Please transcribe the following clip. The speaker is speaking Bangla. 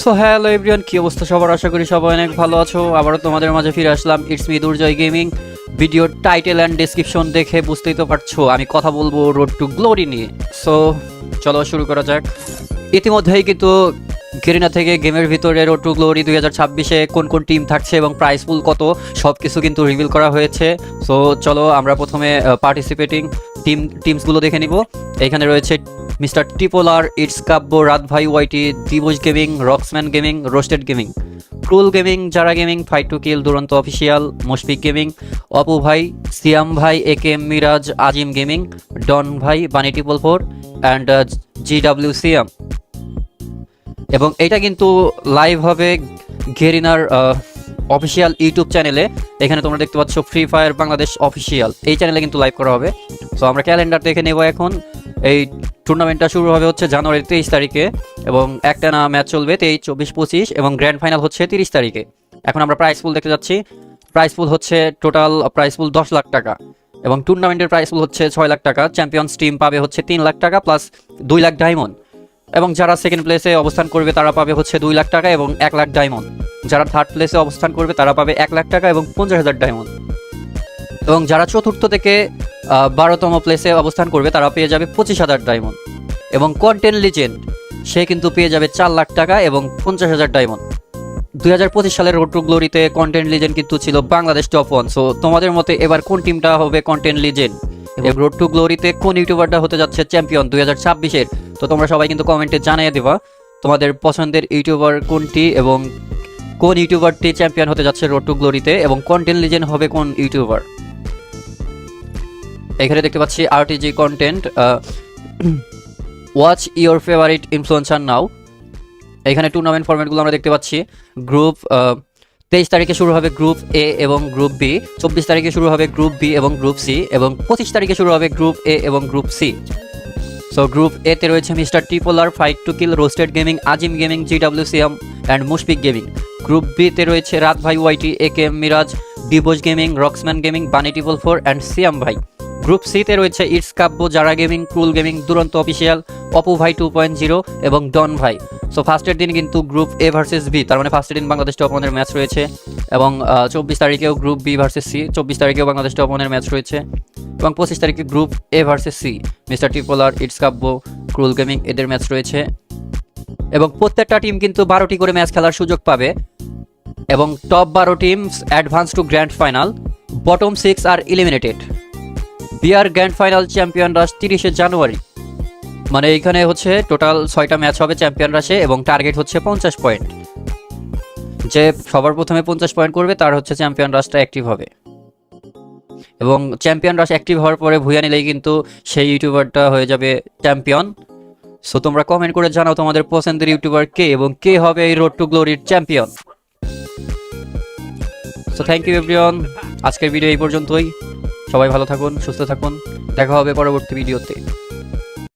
সো হ্যালো এভরিওয়ান, কি অবস্থা সবার? আশা করি সবাই অনেক ভালো আছো। আবারও তোমাদের মাঝে ফিরে আসলাম। It's me Durjoy gaming. ভিডিওর টাইটেল অ্যান্ড ডেসক্রিপশন দেখে বুঝতেই তো পারছো আমি কথা বলবো রোড টু গ্লোরি নিয়ে। সো চলো শুরু করা যাক। ইতিমধ্যেই কিন্তু গেরিনা থেকে গেমের ভিতরে রোড টু গ্লোরি 2026-এ কোন কোন টিম থাকছে এবং প্রাইস পুল কত সব কিছু কিন্তু রিভিল করা হয়েছে। সো চলো আমরা প্রথমে পার্টিসিপেটিং টিমসগুলো দেখে নিব। এখানে রয়েছে মিস্টার টিপোলার, ইটস কাব্য, রাত ভাই YT, Dibos gaming, Roxman gaming, roasted gaming, Krul gaming, Zara gaming, fight to kill, Duranta official, Mushfiq gaming, Apu ভাই, সিয়াম ভাই, A K M Miraj, Azim gaming, Don ভাই, বানি টিপল 4 অ্যান্ড জিডাব্লিউ সিয়াম। এবং এটা কিন্তু লাইভ হবে গেরিনার অফিসিয়াল ইউটিউব চ্যানেলে। এখানে তোমরা দেখতে পাচ্ছ ফ্রি ফায়ার বাংলাদেশ অফিসিয়াল, এই চ্যানেলে কিন্তু লাইভ করা হবে। সো আমরা ক্যালেন্ডার দেখে নেব এখন। এই টুর্নামেন্টটা শুরু হবে হচ্ছে জানুয়ারির 23 তারিখে এবং একটানা ম্যাচ চলবে 23, 24, 25 এবং গ্র্যান্ড ফাইনাল হচ্ছে 30 তারিখে। এখন আমরা প্রাইস পুল দেখতে যাচ্ছি। প্রাইস পুল হচ্ছে টোটাল প্রাইস পুল 10 লাখ টাকা এবং টুর্নামেন্টের প্রাইস পুল হচ্ছে 6 লাখ টাকা। চ্যাম্পিয়ন্স টিম পাবে হচ্ছে 3 লাখ টাকা প্লাস 2 লাখ ডায়মন্ড এবং যারা সেকেন্ড প্লেসে অবস্থান করবে তারা পাবে হচ্ছে 2 লাখ টাকা এবং 1 লাখ ডায়মন্ড। যারা থার্ড প্লেসে অবস্থান করবে তারা পাবে 1 লাখ টাকা এবং 50,000 ডায়মন্ড। এবং যারা চতুর্থ থেকে 12তম প্লেসে অবস্থান করবে তারা পেয়ে যাবে 25,000 ডায়মন্ড। এবং কন্টেন্ট লিজেন্ড সে কিন্তু পেয়ে যাবে 4 লাখ টাকা এবং 50,000 ডায়মন্ড। 2025 সালের রোড টু গ্লোরিতে কন্টেন্ট লিজেন্ড কিন্তু ছিল বাংলাদেশ টপ 1। সো তোমাদের মতে এবার কোন টিমটা হবে কন্টেন্ট লিজেন্ড এবং রোড টু গ্লোরিতে কোন ইউটিউবারটা হতে যাচ্ছে চ্যাম্পিয়ন 2026-এর? তো তোমরা সবাই কিন্তু কমেন্টে জানিয়ে দিবা তোমাদের পছন্দের ইউটিউবার কোনটি এবং কোন ইউটিউবারটি চ্যাম্পিয়ন হতে যাচ্ছে রোড টু গ্লোরিতে এবং কন্টেন্ট লিজেন্ড হবে কোন ইউটিউবার। এখানে দেখতে পাচ্ছি RTG content, watch your favourite influencer now. এখানে টুর্নামেন্ট ফরম্যাটগুলো আমরা দেখতে পাচ্ছি। গ্রুপ 23 তারিখে শুরু হবে গ্রুপ এ এবং গ্রুপ বি, 24 তারিখে শুরু হবে গ্রুপ বি এবং গ্রুপ সি এবং 25 তারিখে শুরু হবে গ্রুপ এ এবং group C. So group A তে রয়েছে mister Tipolar, fight to kill, roasted gaming, Azim gaming, GW CM and Mushfiq gaming. Group B তে রয়েছে রাত ভাই ওয়াইটি, একে এম মিরাজ, দিবস গেমিং, রক্সম্যান গেমিং, বানি টিপল 4 অ্যান্ড সিয়াম ভাই। গ্রুপ সি তে রয়েছে it's Kavya, Zara gaming, Krul gaming, Duranta official, Apu ভাই 2.0 এবং ডন ভাই। সো ফার্স্টের দিন কিন্তু গ্রুপ এ ভার্সেস বি, তার মানে ফার্স্টের দিন বাংলাদেশ টপ 1-এর ম্যাচ রয়েছে এবং 24 তারিখেও গ্রুপ বি ভার্সেস সি, 24 তারিখেও বাংলাদেশ টপ 1-এর ম্যাচ রয়েছে এবং 25 তারিখে group A versus C, mister Tipolar, it's Kabya, Krull gaming এদের ম্যাচ রয়েছে। এবং প্রত্যেকটা টিম কিন্তু 12টি করে ম্যাচ খেলার সুযোগ পাবে এবং top 12 teams advance to grand final, bottom 6 আর eliminated. BR grand final champion rush 30শে জানুয়ারি। মানে এইখানে হচ্ছে টোটাল 6টা ম্যাচ হবে চ্যাম্পিয়ন রাশে এবং টার্গেট হচ্ছে 50 পয়েন্ট। যে সবার প্রথমে 50 পয়েন্ট করবে তার হচ্ছে চ্যাম্পিয়ন রাশটা অ্যাক্টিভ হবে এবং চ্যাম্পিয়ন রাশ অ্যাক্টিভ হওয়ার পরে ভুয়া নিলেই কিন্তু সেই ইউটিউবারটা হয়ে যাবে চ্যাম্পিয়ন। সো তোমরা কমেন্ট করে জানাও তোমাদের পছন্দের ইউটিউবার কে এবং কে হবে এই রোড টু গ্লোরির champion. So thank you everyone, আজকের ভিডিও এই পর্যন্তই। সবাই ভালো থাকুন, সুস্থ থাকুন, দেখা হবে পরবর্তী ভিডিওতে।